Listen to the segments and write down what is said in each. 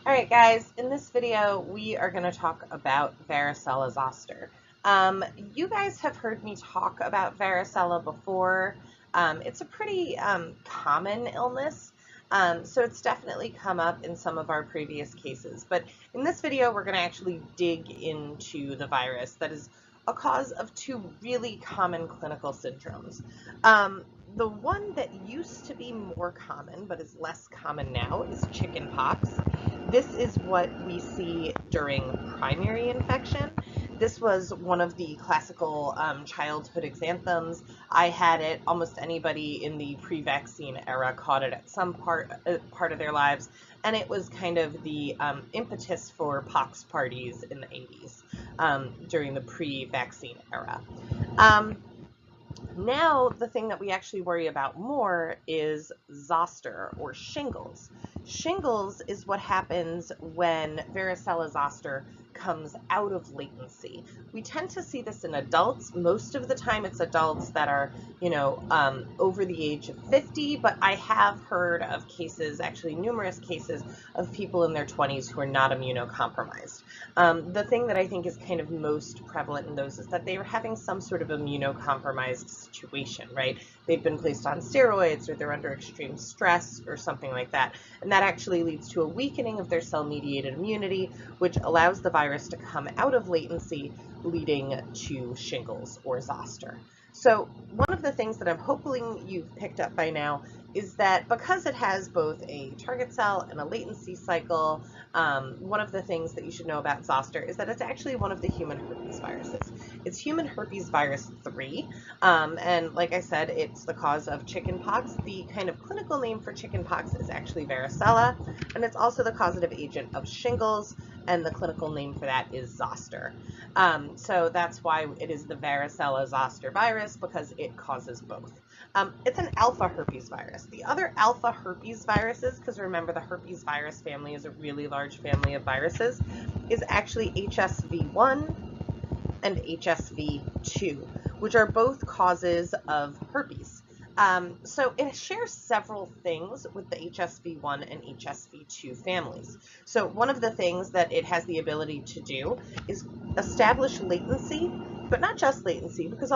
All right, guys, in this video, we are going to talk about varicella zoster. You guys have heard me talk about varicella before. It's a pretty common illness, so it's definitely come up in some of our previous cases. But in this video, we're going to actually dig into the virus that is a cause of two really common clinical syndromes. The one that used to be more common, but is less common now, is chickenpox. This is what we see during primary infection. This was one of the classical childhood exanthems. I had it. Almost anybody in the pre-vaccine era caught it at some part of their lives, and it was kind of the impetus for pox parties in the 80s during the pre-vaccine era. Um, Now, the thing that we actually worry about more is zoster or shingles. Shingles is what happens when varicella zoster comes out of latency. We tend to see this in adults. Most of the time it's adults that are, over the age of 50, but I have heard of cases, actually numerous cases, of people in their 20s who are not immunocompromised. The thing that I think is kind of most prevalent in those is that they are having some sort of immunocompromised situation, right? They've been placed on steroids or they're under extreme stress or something like that. And that actually leads to a weakening of their cell-mediated immunity, which allows the virus to come out of latency, leading to shingles or zoster. So one of the things that I'm hoping you've picked up by now is that because it has both a target cell and a latency cycle, one of the things that you should know about zoster is that it's actually one of the human herpes viruses. It's human herpes virus 3, and like I said, it's the cause of chickenpox. The kind of clinical name for chickenpox is actually varicella, and it's also the causative agent of shingles, and the clinical name for that is zoster. So that's why it is the varicella zoster virus, because it causes both. It's an alpha herpes virus. The other alpha herpes viruses, because remember the herpes virus family is a really large family of viruses, is actually HSV1 and HSV2, which are both causes of herpes. So it shares several things with the HSV1 and HSV2 families. So one of the things that it has the ability to do is establish latency, but not just latency, because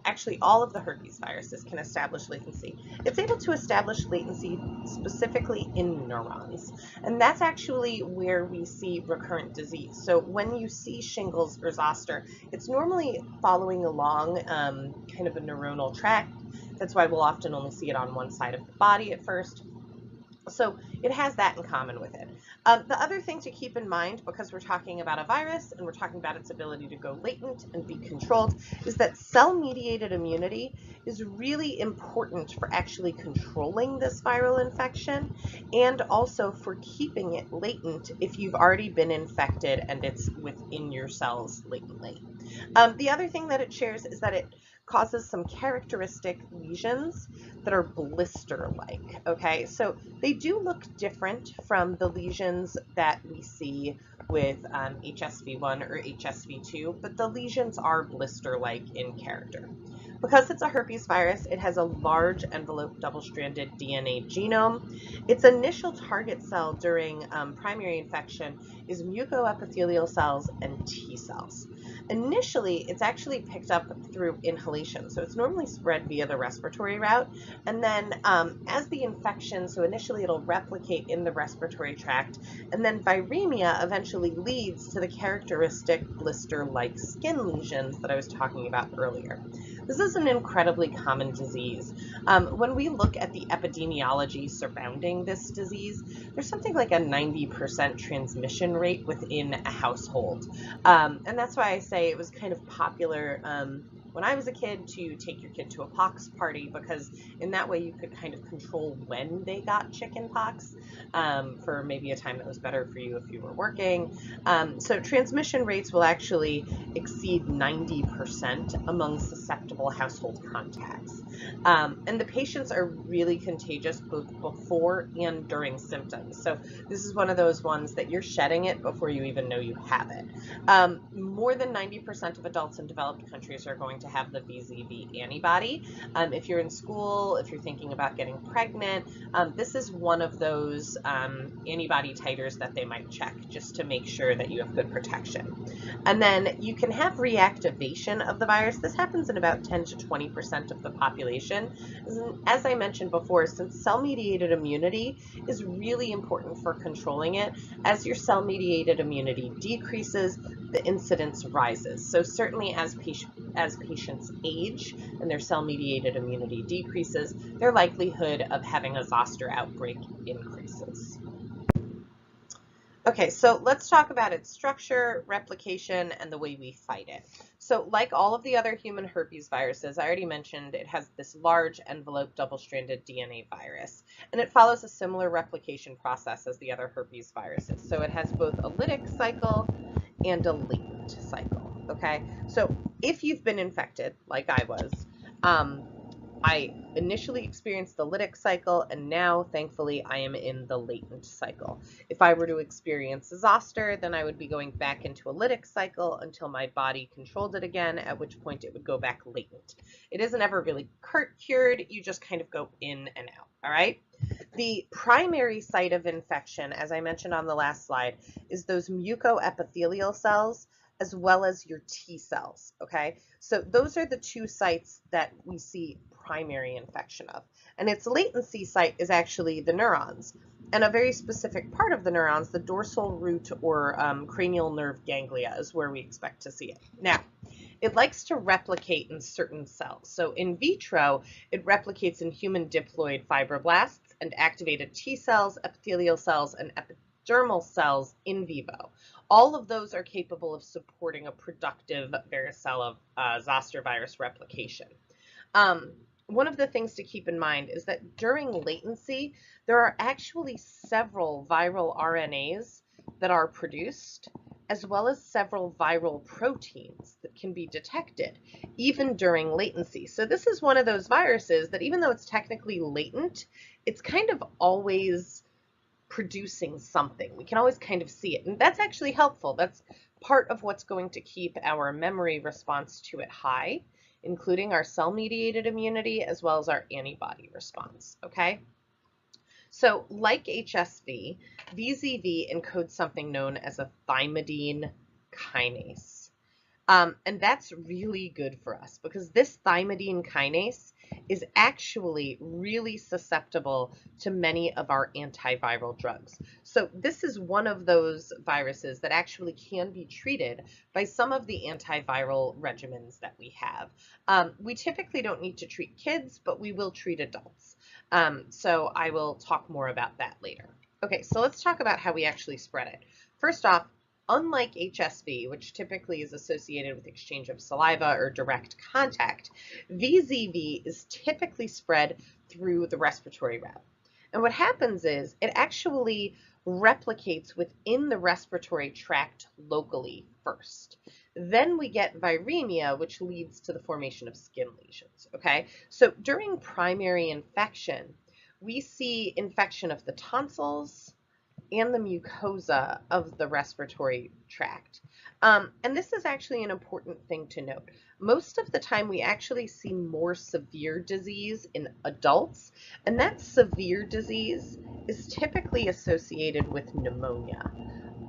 actually all of the herpes viruses can establish latency. It's able to establish latency specifically in neurons, and that's actually where we see recurrent disease. So when you see shingles or zoster, it's normally following along kind of a neuronal tract. That's why we'll often only see it on one side of the body at first. So it has that in common with it. The other thing to keep in mind, because we're talking about a virus and we're talking about its ability to go latent and be controlled, is that cell-mediated immunity is really important for actually controlling this viral infection and also for keeping it latent if you've already been infected and it's within your cells latently. The other thing that it shares is that it causes some characteristic lesions that are blister-like, okay? So they do look different from the lesions that we see with HSV1 or HSV2, but the lesions are blister-like in character. Because it's a herpes virus, it has a large envelope double-stranded DNA genome. Its initial target cell during primary infection is mucoepithelial cells and T cells. Initially, it's actually picked up through inhalation, so it's normally spread via the respiratory route, and then as the infection, so initially it'll replicate in the respiratory tract, and then viremia eventually leads to the characteristic blister-like skin lesions that I was talking about earlier. This is an incredibly common disease. When we look at the epidemiology surrounding this disease, there's something like a 90% transmission rate within a household. And that's why I say it was kind of popular when I was a kid to take your kid to a pox party, because in that way you could kind of control when they got chicken pox for maybe a time that was better for you if you were working. So transmission rates will actually exceed 90% among susceptible household contacts. And the patients are really contagious both before and during symptoms. So this is one of those ones that you're shedding it before you even know you have it. More than 90% of adults in developed countries are going to have the VZV antibody. If you're in school, if you're thinking about getting pregnant, this is one of those those antibody titers that they might check just to make sure that you have good protection. And then you can have reactivation of the virus. This happens in about 10 to 20% of the population. As I mentioned before, since cell-mediated immunity is really important for controlling it, as your cell-mediated immunity decreases, the incidence rises. So certainly as patients age and their cell-mediated immunity decreases, their likelihood of having a zoster outbreak increases. Okay, so let's talk about its structure, replication, and the way we fight it. So like all of the other human herpes viruses, I already mentioned it has this large envelope double-stranded DNA virus, and it follows a similar replication process as the other herpes viruses. So it has both a lytic cycle and a latent cycle, okay? So if you've been infected, like I was, I initially experienced the lytic cycle, and now, thankfully, I am in the latent cycle. If I were to experience a zoster, then I would be going back into a lytic cycle until my body controlled it again, at which point it would go back latent. It isn't ever really cured, you just kind of go in and out, all right? The primary site of infection, as I mentioned on the last slide, is those mucoepithelial cells as well as your T cells, okay? So those are the two sites that we see primary infection of. And its latency site is actually the neurons. And a very specific part of the neurons, the dorsal root or cranial nerve ganglia, is where we expect to see it. Now, it likes to replicate in certain cells. So in vitro, it replicates in human diploid fibroblasts and activated T cells, epithelial cells, and epidermal cells in vivo. All of those are capable of supporting a productive varicella zoster virus replication. One of the things to keep in mind is that during latency, there are actually several viral RNAs that are produced, as well as several viral proteins that can be detected, even during latency. So this is one of those viruses that even though it's technically latent, it's kind of always producing something. We can always kind of see it, and that's actually helpful. That's part of what's going to keep our memory response to it high, including our cell-mediated immunity as well as our antibody response, okay? So like HSV, VZV encodes something known as a thymidine kinase. And that's really good for us because this thymidine kinase is actually really susceptible to many of our antiviral drugs. So this is one of those viruses that actually can be treated by some of the antiviral regimens that we have. We typically don't need to treat kids, but we will treat adults. So I will talk more about that later. Okay, so let's talk about how we actually spread it. First off, unlike HSV, which typically is associated with exchange of saliva or direct contact, VZV is typically spread through the respiratory route. And what happens is it actually replicates within the respiratory tract locally first. Then we get viremia, which leads to the formation of skin lesions, okay? So during primary infection, we see infection of the tonsils and the mucosa of the respiratory tract. And this is actually an important thing to note. Most of the time we actually see more severe disease in adults, and that severe disease is typically associated with pneumonia.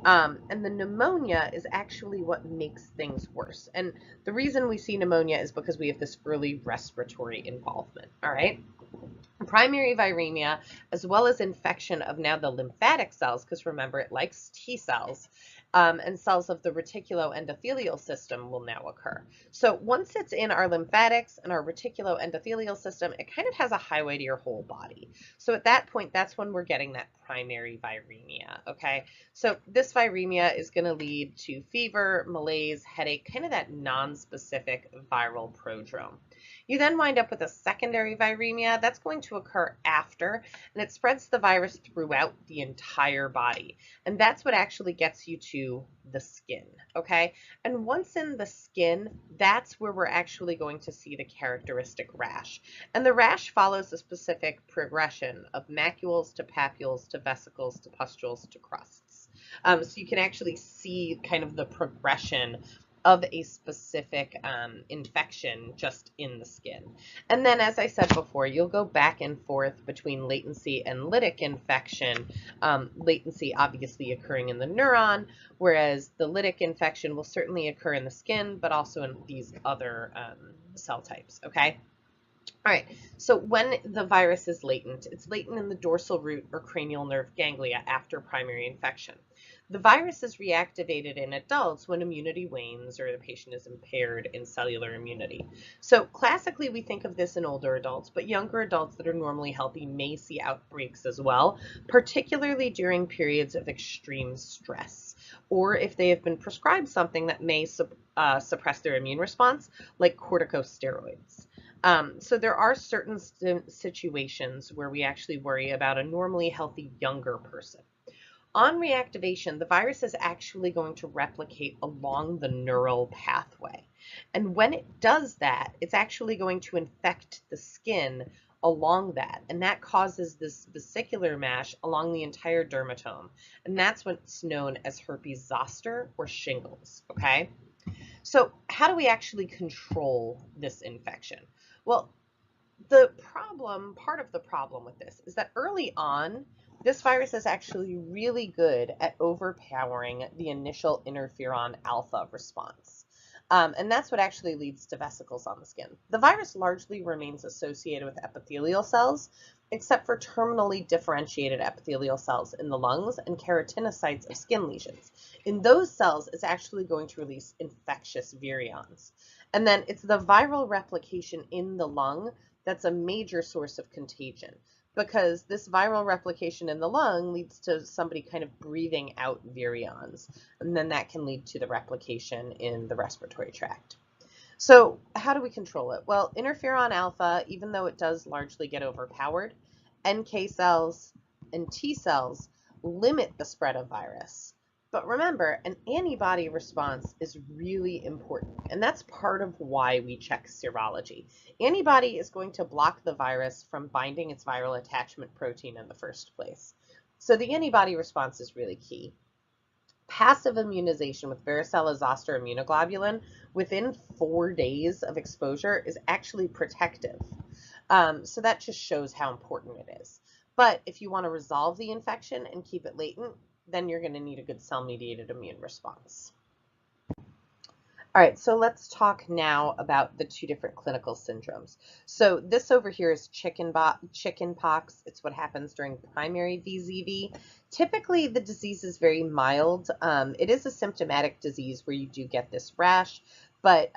And the pneumonia is actually what makes things worse. And the reason we see pneumonia is because we have this early respiratory involvement, all right? Primary viremia, as well as infection of now the lymphatic cells, because remember it likes T cells, and cells of the reticuloendothelial system will now occur. So once it's in our lymphatics and our reticuloendothelial system, it kind of has a highway to your whole body. So at that point, that's when we're getting that primary viremia, okay? So this viremia is going to lead to fever, malaise, headache, kind of that non-specific viral prodrome. You then wind up with a secondary viremia. That's going to occur after, and it spreads the virus throughout the entire body. And that's what actually gets you to the skin, okay? And once in the skin, that's where we're actually going to see the characteristic rash. And the rash follows a specific progression of macules to papules to vesicles to pustules to crusts. So you can actually see kind of the progression of a specific infection just in the skin. And then, as I said before, you'll go back and forth between latency and lytic infection. Latency obviously occurring in the neuron, whereas the lytic infection will certainly occur in the skin, but also in these other cell types, okay? All right, so when the virus is latent, it's latent in the dorsal root or cranial nerve ganglia after primary infection. The virus is reactivated in adults when immunity wanes or the patient is impaired in cellular immunity. So classically, we think of this in older adults, but younger adults that are normally healthy may see outbreaks as well, particularly during periods of extreme stress, or if they have been prescribed something that may suppress their immune response, like corticosteroids. So there are certain situations where we actually worry about a normally healthy younger person. On reactivation, the virus is actually going to replicate along the neural pathway. And when it does that, it's actually going to infect the skin along that. And that causes this vesicular mash along the entire dermatome. And that's what's known as herpes zoster or shingles, okay? So how do we actually control this infection? Well, part of the problem with this is that early on, this virus is actually really good at overpowering the initial interferon alpha response. And that's what actually leads to vesicles on the skin. The virus largely remains associated with epithelial cells, except for terminally differentiated epithelial cells in the lungs and keratinocytes of skin lesions. In those cells, it's actually going to release infectious virions. And then it's the viral replication in the lung that's a major source of contagion, because this viral replication in the lung leads to somebody kind of breathing out virions, and then that can lead to the replication in the respiratory tract. So how do we control it? Well, interferon alpha, even though it does largely get overpowered, NK cells and T cells limit the spread of virus. But remember, an antibody response is really important, and that's part of why we check serology. Antibody is going to block the virus from binding its viral attachment protein in the first place. So the antibody response is really key. Passive immunization with varicella zoster immunoglobulin within 4 days of exposure is actually protective. So that just shows how important it is. But if you want to resolve the infection and keep it latent, then you're going to need a good cell-mediated immune response. All right, so let's talk now about the two different clinical syndromes. So this over here is chickenpox. It's what happens during primary VZV. Typically, the disease is very mild. It is a symptomatic disease where you do get this rash, but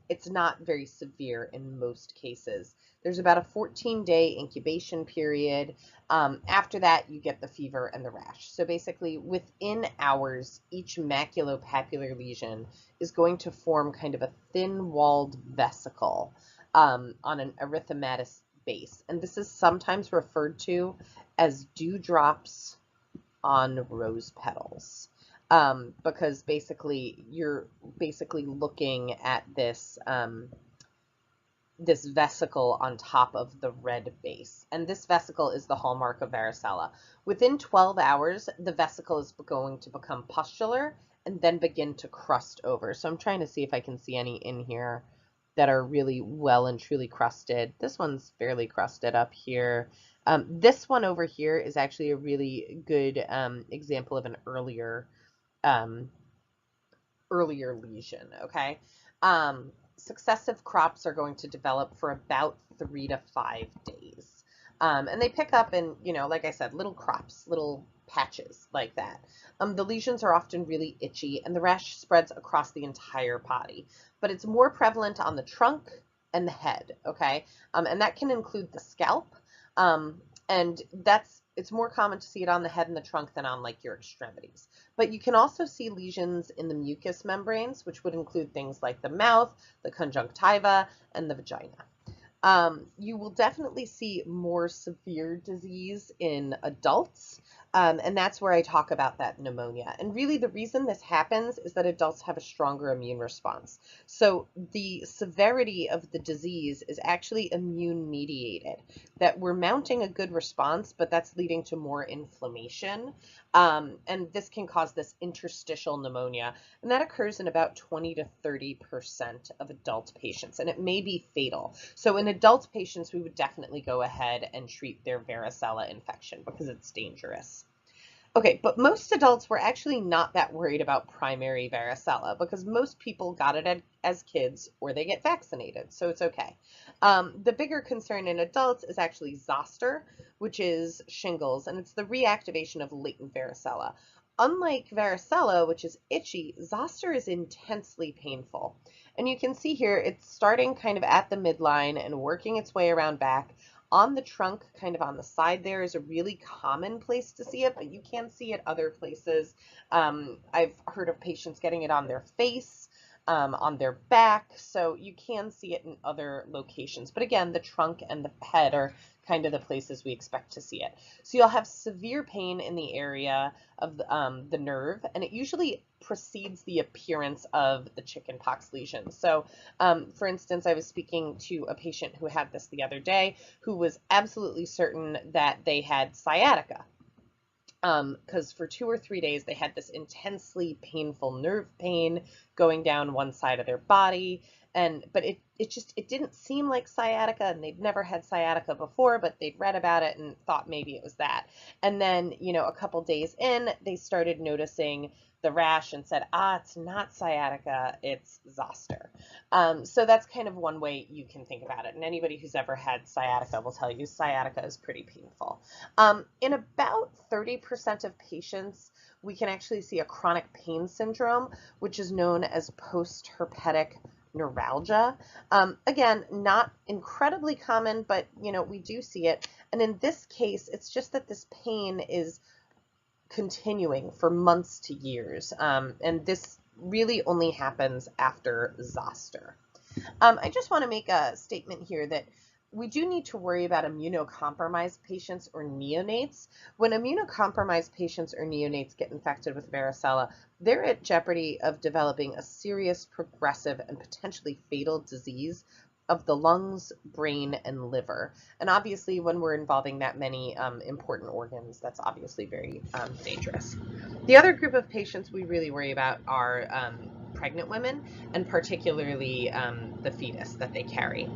it's not very severe in most cases. There's about a 14-day incubation period. After that, you get the fever and the rash. So basically, within hours, each maculopapular lesion is going to form kind of a thin-walled vesicle on an erythematous base. And this is sometimes referred to as dewdrops on rose petals. Because basically, you're basically looking at this this vesicle on top of the red base. And this vesicle is the hallmark of varicella. Within 12 hours, the vesicle is going to become pustular and then begin to crust over. So I'm trying to see if I can see any in here that are really well and truly crusted. This one's fairly crusted up here. This one over here is actually a really good example of an earlier lesion, okay? Successive crops are going to develop for about 3 to 5 days. And they pick up in, like I said, little crops, little patches like that. The lesions are often really itchy and the rash spreads across the entire body, but it's more prevalent on the trunk and the head, okay? And that can include the scalp, and it's more common to see it on the head and the trunk than on like your extremities. But you can also see lesions in the mucous membranes, which would include things like the mouth, the conjunctiva, and the vagina. You will definitely see more severe disease in adults, And that's where I talk about that pneumonia. And really, the reason this happens is that adults have a stronger immune response. So the severity of the disease is actually immune mediated, that we're mounting a good response, but that's leading to more inflammation. And this can cause this interstitial pneumonia. And that occurs in about 20 to 30% of adult patients, and it may be fatal. So in adult patients, we would definitely go ahead and treat their varicella infection because it's dangerous. Okay, but most adults were actually not that worried about primary varicella because most people got it as kids or they get vaccinated, so it's okay. The bigger concern in adults is actually zoster, which is shingles, and it's the reactivation of latent varicella. Unlike varicella, which is itchy, zoster is intensely painful. And you can see here it's starting kind of at the midline and working its way around back. On the trunk, kind of on the side there, is a really common place to see it, but you can see it other places. I've heard of patients getting it on their face, on their back, so you can see it in other locations. But again, the trunk and the head are kind of the places we expect to see it. So you'll have severe pain in the area of the nerve, and it usually precedes the appearance of the chickenpox lesion. So for instance, I was speaking to a patient who had this the other day who was absolutely certain that they had sciatica. Because for 2 or 3 days they had this intensely painful nerve pain going down one side of their body, but it didn't seem like sciatica, and they'd never had sciatica before, but they'd read about it and thought maybe it was that. And then, a couple days in, they started noticing the rash and said, it's not sciatica, it's zoster. So that's kind of one way you can think about it. And anybody who's ever had sciatica will tell you sciatica is pretty painful. In about 30% of patients, we can actually see a chronic pain syndrome, which is known as post-herpetic neuralgia. Again, not incredibly common, but we do see it. And in this case, it's just that this pain is continuing for months to years. And this really only happens after zoster. I just want to make a statement here that we do need to worry about immunocompromised patients or neonates. When immunocompromised patients or neonates get infected with varicella, they're at jeopardy of developing a serious, progressive, and potentially fatal disease of the lungs, brain, and liver. And obviously, when we're involving that many important organs, that's obviously very dangerous. The other group of patients we really worry about are pregnant women, and particularly the fetus that they carry.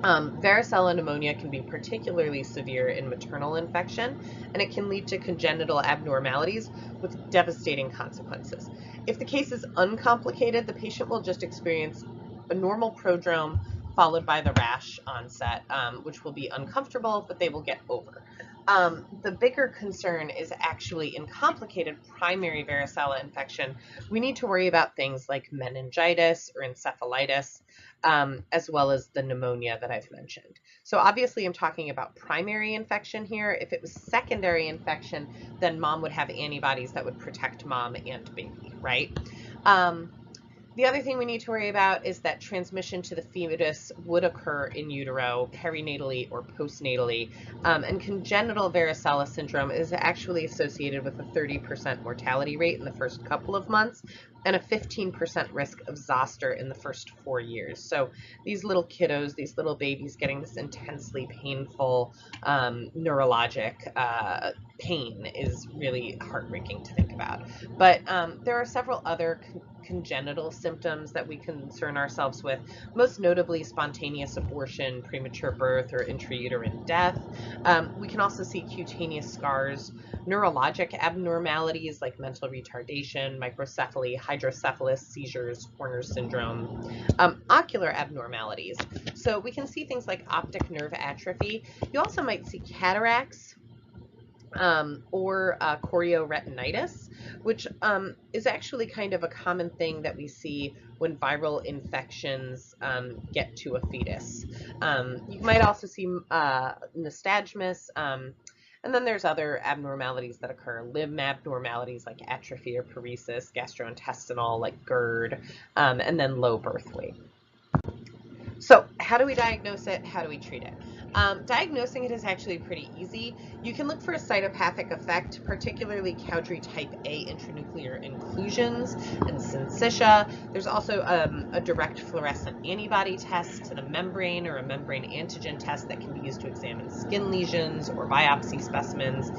Varicella pneumonia can be particularly severe in maternal infection, and it can lead to congenital abnormalities with devastating consequences. If the case is uncomplicated, the patient will just experience a normal prodrome followed by the rash onset, which will be uncomfortable, but they will get over. The bigger concern is actually in complicated primary varicella infection. We need to worry about things like meningitis or encephalitis, as well as the pneumonia that I've mentioned. So obviously I'm talking about primary infection here. If it was secondary infection, then mom would have antibodies that would protect mom and baby, right? The other thing we need to worry about is that transmission to the fetus would occur in utero, perinatally or postnatally, and congenital varicella syndrome is actually associated with a 30% mortality rate in the first couple of months and a 15% risk of zoster in the first 4 years. So these little kiddos, these little babies getting this intensely painful neurologic pain is really heartbreaking to think about. But there are several other congenital symptoms that we concern ourselves with, most notably spontaneous abortion, premature birth, or intrauterine death. We can also see cutaneous scars, neurologic abnormalities like mental retardation, microcephaly, hydrocephalus, seizures, Horner syndrome, ocular abnormalities. So we can see things like optic nerve atrophy. You also might see cataracts, or chorioretinitis, which is actually kind of a common thing that we see when viral infections get to a fetus. You might also see nystagmus, and then there's other abnormalities that occur, limb abnormalities like atrophy or paresis, gastrointestinal like GERD, and then low birth weight. So how do we diagnose it? How do we treat it? Diagnosing it is actually pretty easy. You can look for a cytopathic effect, particularly Cowdrey type A intranuclear inclusions and syncytia. There's also a direct fluorescent antibody test to the membrane or a membrane antigen test that can be used to examine skin lesions or biopsy specimens.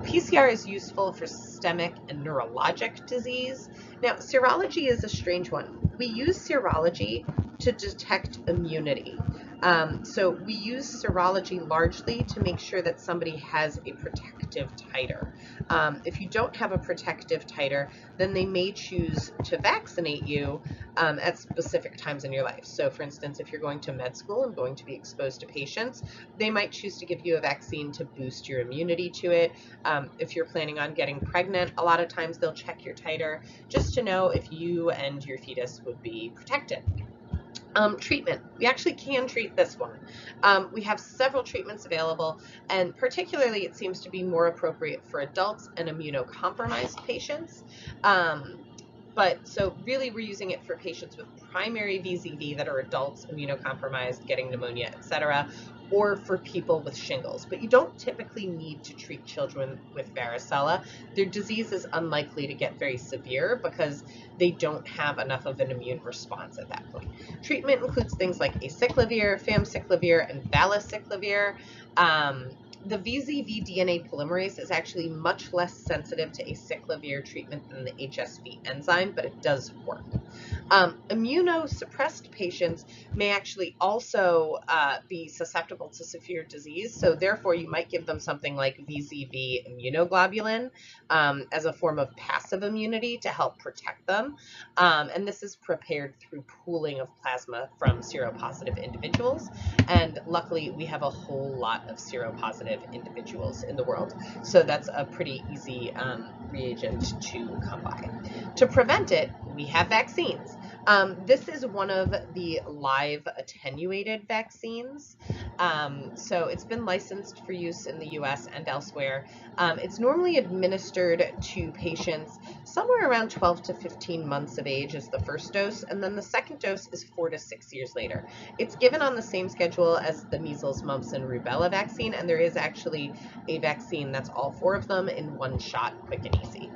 PCR is useful for systemic and neurologic disease. Now, serology is a strange one. We use serology to detect immunity. So we use serology largely to make sure that somebody has a protective titer. If you don't have a protective titer, then they may choose to vaccinate you at specific times in your life. So for instance, if you're going to med school and going to be exposed to patients, they might choose to give you a vaccine to boost your immunity to it. If you're planning on getting pregnant, a lot of times they'll check your titer just to know if you and your fetus would be protected. Treatment. We actually can treat this one. We have several treatments available, and particularly it seems to be more appropriate for adults and immunocompromised patients. But so really we're using it for patients with primary VZV that are adults, immunocompromised, getting pneumonia, etc., or for people with shingles. But you don't typically need to treat children with varicella. Their disease is unlikely to get very severe because they don't have enough of an immune response at that point. Treatment includes things like acyclovir, famciclovir, and valacyclovir. The VZV DNA polymerase is actually much less sensitive to acyclovir treatment than the HSV enzyme, but it does work. Immunosuppressed patients may actually also be susceptible to severe disease, so therefore you might give them something like VZV immunoglobulin as a form of passive immunity to help protect them. And this is prepared through pooling of plasma from seropositive individuals. And luckily, we have a whole lot of seropositive individuals in the world, so that's a pretty easy reagent to come by. To prevent it, we have vaccines. This is one of the live attenuated vaccines. So it's been licensed for use in the US and elsewhere. It's normally administered to patients somewhere around 12 to 15 months of age is the first dose, and then the second dose is 4 to 6 years later. It's given on the same schedule as the measles, mumps, and rubella vaccine, and there is actually a vaccine that's all 4 of them in one shot, quick and easy.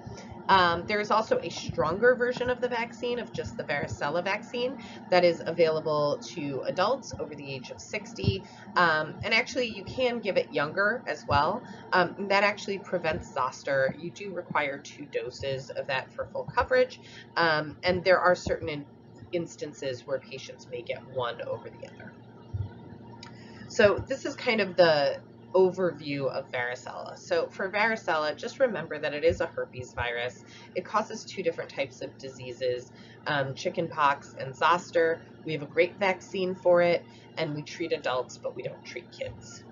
There is also a stronger version of the vaccine, of just the varicella vaccine, that is available to adults over the age of 60. And actually, you can give it younger as well. That actually prevents zoster. You do require 2 doses of that for full coverage. And there are certain instances where patients may get one over the other. So this is kind of the overview of varicella. So for varicella, just remember that it is a herpes virus. It causes 2 different types of diseases, chickenpox and zoster. We have a great vaccine for it, and we treat adults, but we don't treat kids.